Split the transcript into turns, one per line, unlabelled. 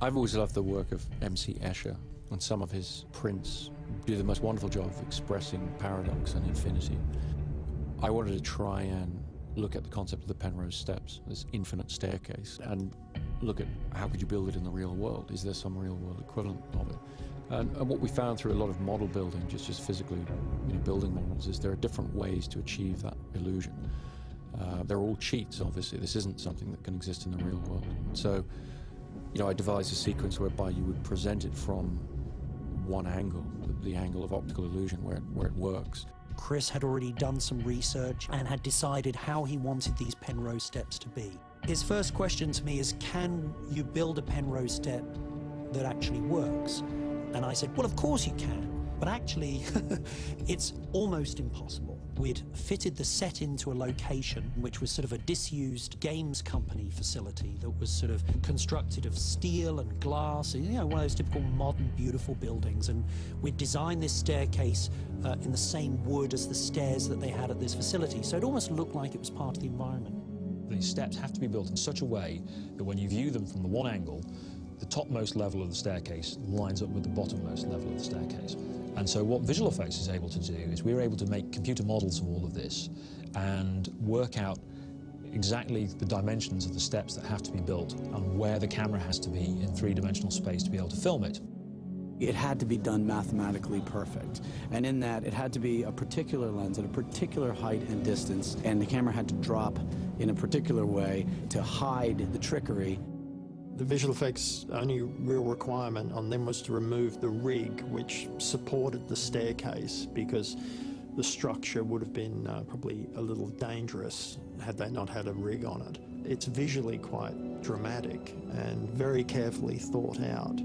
I've always loved the work of MC Escher, and some of his prints do the most wonderful job of expressing paradox and infinity. I wanted to try and look at the concept of the Penrose steps, this infinite staircase, and look at how could you build it in the real world? Is there some real world equivalent of it? And what we found through a lot of model building, just physically building models, is there are different ways to achieve that illusion. They're all cheats, obviously. This isn't something that can exist in the real world. So, I devised a sequence whereby you would present it from one angle, the angle of optical illusion, where it works.
Chris had already done some research and had decided how he wanted these Penrose steps to be. His first question to me is, can you build a Penrose step that actually works? And I said, well, of course you can, but actually it's almost impossible. We'd fitted the set into a location which was sort of a disused games company facility that was sort of constructed of steel and glass, one of those typical modern, beautiful buildings. And we'd designed this staircase in the same wood as the stairs that they had at this facility. So it almost looked like it was part of the environment.
These steps have to be built in such a way that when you view them from the one angle, the topmost level of the staircase lines up with the bottommost level of the staircase. And so what visual effects is able to do is we're able to make computer models of all of this and work out exactly the dimensions of the steps that have to be built and where the camera has to be in three-dimensional space to be able to film it.
It had to be done mathematically perfect. And in that, it had to be a particular lens at a particular height and distance, and the camera had to drop in a particular way to hide the trickery.
The visual effects only real requirement on them was to remove the rig which supported the staircase, because the structure would have been probably a little dangerous had they not had a rig on it. It's visually quite dramatic and very carefully thought out.